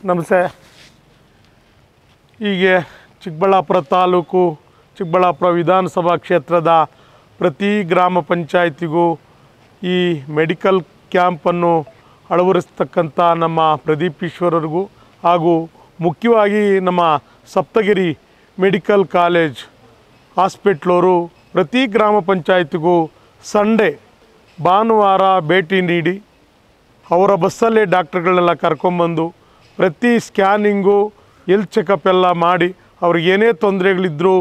ನಮಸ್ತೆ. ಹೀಗೆ ಚಿಕ್ಕಬಳ್ಳಾಪುರ ತಾಲೂಕು ಚಿಕ್ಕಬಳ್ಳಾಪುರ ವಿಧಾನಸಭಾ ಕ್ಷೇತ್ರದ ಪ್ರತಿ ಗ್ರಾಮ ಪಂಚಾಯತಿಗೂ ಈ ಮೆಡಿಕಲ್ ಕ್ಯಾಂಪನ್ನು ಅಳವಡಿಸ್ತಕ್ಕಂಥ ನಮ್ಮ ಪ್ರದೀಪ್ ಈಶ್ವರರಿಗೂ ಹಾಗೂ ಮುಖ್ಯವಾಗಿ ನಮ್ಮ ಸಪ್ತಗಿರಿ ಮೆಡಿಕಲ್ ಕಾಲೇಜ್ ಹಾಸ್ಪಿಟ್ಲವರು ಪ್ರತಿ ಗ್ರಾಮ ಪಂಚಾಯತಿಗೂ ಸಂಡೇ ಭಾನುವಾರ ಭೇಟಿ ನೀಡಿ ಅವರ ಬಸ್ಸಲ್ಲೇ ಡಾಕ್ಟ್ರುಗಳನ್ನೆಲ್ಲ ಕರ್ಕೊಂಬಂದು ಪ್ರತಿ ಸ್ಕ್ಯಾನಿಂಗು ಹೆಲ್ತ್ ಚೆಕಪ್ ಎಲ್ಲ ಮಾಡಿ ಅವ್ರಿಗೆ ಏನೇ ತೊಂದರೆಗಳಿದ್ದರೂ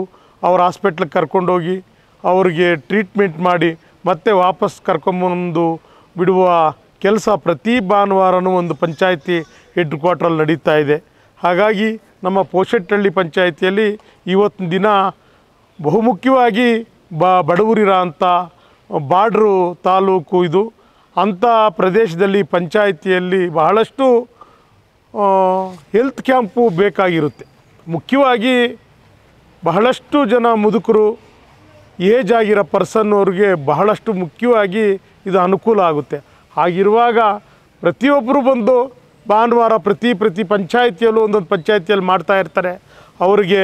ಅವ್ರ ಹಾಸ್ಪಿಟ್ಲಿಗೆ ಕರ್ಕೊಂಡೋಗಿ ಅವ್ರಿಗೆ ಟ್ರೀಟ್ಮೆಂಟ್ ಮಾಡಿ ಮತ್ತೆ ವಾಪಸ್ ಕರ್ಕೊಂಬಂದು ಬಿಡುವ ಕೆಲಸ ಪ್ರತಿ ಭಾನುವಾರನೂ ಒಂದು ಪಂಚಾಯತಿ ಹೆಡ್ ಕ್ವಾರ್ಟ್ರಲ್ಲಿ ನಡೀತಾ ಇದೆ. ಹಾಗಾಗಿ ನಮ್ಮ ಪೋಷೆಟ್ಟಹಳ್ಳಿ ಪಂಚಾಯತಿಯಲ್ಲಿ ಇವತ್ತಿನ ದಿನ ಬಹುಮುಖ್ಯವಾಗಿ ಬಡವರಿರೋ ಅಂಥ ಬಾರ್ಡ್ರು ತಾಲೂಕು ಇದು. ಅಂಥ ಪ್ರದೇಶದಲ್ಲಿ ಪಂಚಾಯತಿಯಲ್ಲಿ ಬಹಳಷ್ಟು ಹೆಲ್ತ್ ಕ್ಯಾಂಪು ಬೇಕಾಗಿರುತ್ತೆ. ಮುಖ್ಯವಾಗಿ ಬಹಳಷ್ಟು ಜನ ಮುದುಕರು ಏಜ್ ಆಗಿರೋ ಪರ್ಸನ್ನವ್ರಿಗೆ ಬಹಳಷ್ಟು ಮುಖ್ಯವಾಗಿ ಇದು ಅನುಕೂಲ ಆಗುತ್ತೆ. ಹಾಗಿರುವಾಗ ಪ್ರತಿಯೊಬ್ಬರು ಬಂದು ಭಾನುವಾರ ಪ್ರತಿ ಪಂಚಾಯತಿಯಲ್ಲೂ ಒಂದೊಂದು ಪಂಚಾಯತಿಯಲ್ಲಿ ಮಾಡ್ತಾ ಇರ್ತಾರೆ. ಅವರಿಗೆ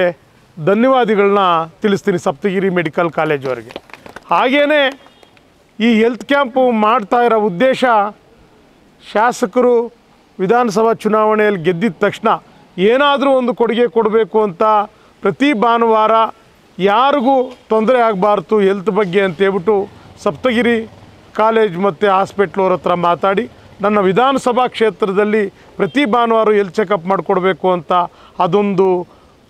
ಧನ್ಯವಾದಗಳನ್ನ ತಿಳಿಸ್ತೀನಿ ಸಪ್ತಗಿರಿ ಮೆಡಿಕಲ್ ಕಾಲೇಜವರಿಗೆ. ಹಾಗೆಯೇ ಈ ಹೆಲ್ತ್ ಕ್ಯಾಂಪು ಮಾಡ್ತಾ ಇರೋ ಉದ್ದೇಶ, ಶಾಸಕರು ವಿಧಾನಸಭಾ ಚುನಾವಣೆಯಲ್ಲಿ ಗೆದ್ದಿದ ತಕ್ಷಣ ಏನಾದರೂ ಒಂದು ಕೊಡುಗೆ ಕೊಡಬೇಕು ಅಂತ ಪ್ರತಿ ಭಾನುವಾರ ಯಾರಿಗೂ ತೊಂದರೆ ಆಗಬಾರ್ದು ಹೆಲ್ತ್ ಬಗ್ಗೆ ಅಂತೇಳ್ಬಿಟ್ಟು ಸಪ್ತಗಿರಿ ಕಾಲೇಜ್ ಮತ್ತು ಹಾಸ್ಪಿಟ್ಲವ್ರ ಹತ್ರ ಮಾತಾಡಿ ನನ್ನ ವಿಧಾನಸಭಾ ಕ್ಷೇತ್ರದಲ್ಲಿ ಪ್ರತಿ ಭಾನುವಾರ ಹೆಲ್ತ್ ಚೆಕಪ್ ಮಾಡಿಕೊಡ್ಬೇಕು ಅಂತ ಅದೊಂದು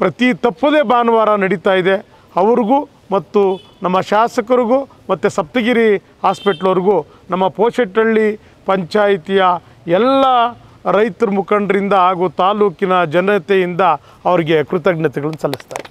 ಪ್ರತಿ ತಪ್ಪದೇ ಭಾನುವಾರ ನಡೀತಾ ಇದೆ. ಅವ್ರಿಗೂ ಮತ್ತು ನಮ್ಮ ಶಾಸಕರಿಗೂ ಮತ್ತು ಸಪ್ತಗಿರಿ ಹಾಸ್ಪಿಟ್ಲವ್ರಿಗೂ ನಮ್ಮ ಪೋಷೆಟ್ಟಹಳ್ಳಿ ಪಂಚಾಯಿತಿಯ ಎಲ್ಲ ರೈತರ ಮುಖಂಡರಿಂದ ಹಾಗೂ ತಾಲೂಕಿನ ಜನತೆಯಿಂದ ಅವರಿಗೆ ಕೃತಜ್ಞತೆಗಳನ್ನು ಸಲ್ಲಿಸ್ತಾರೆ.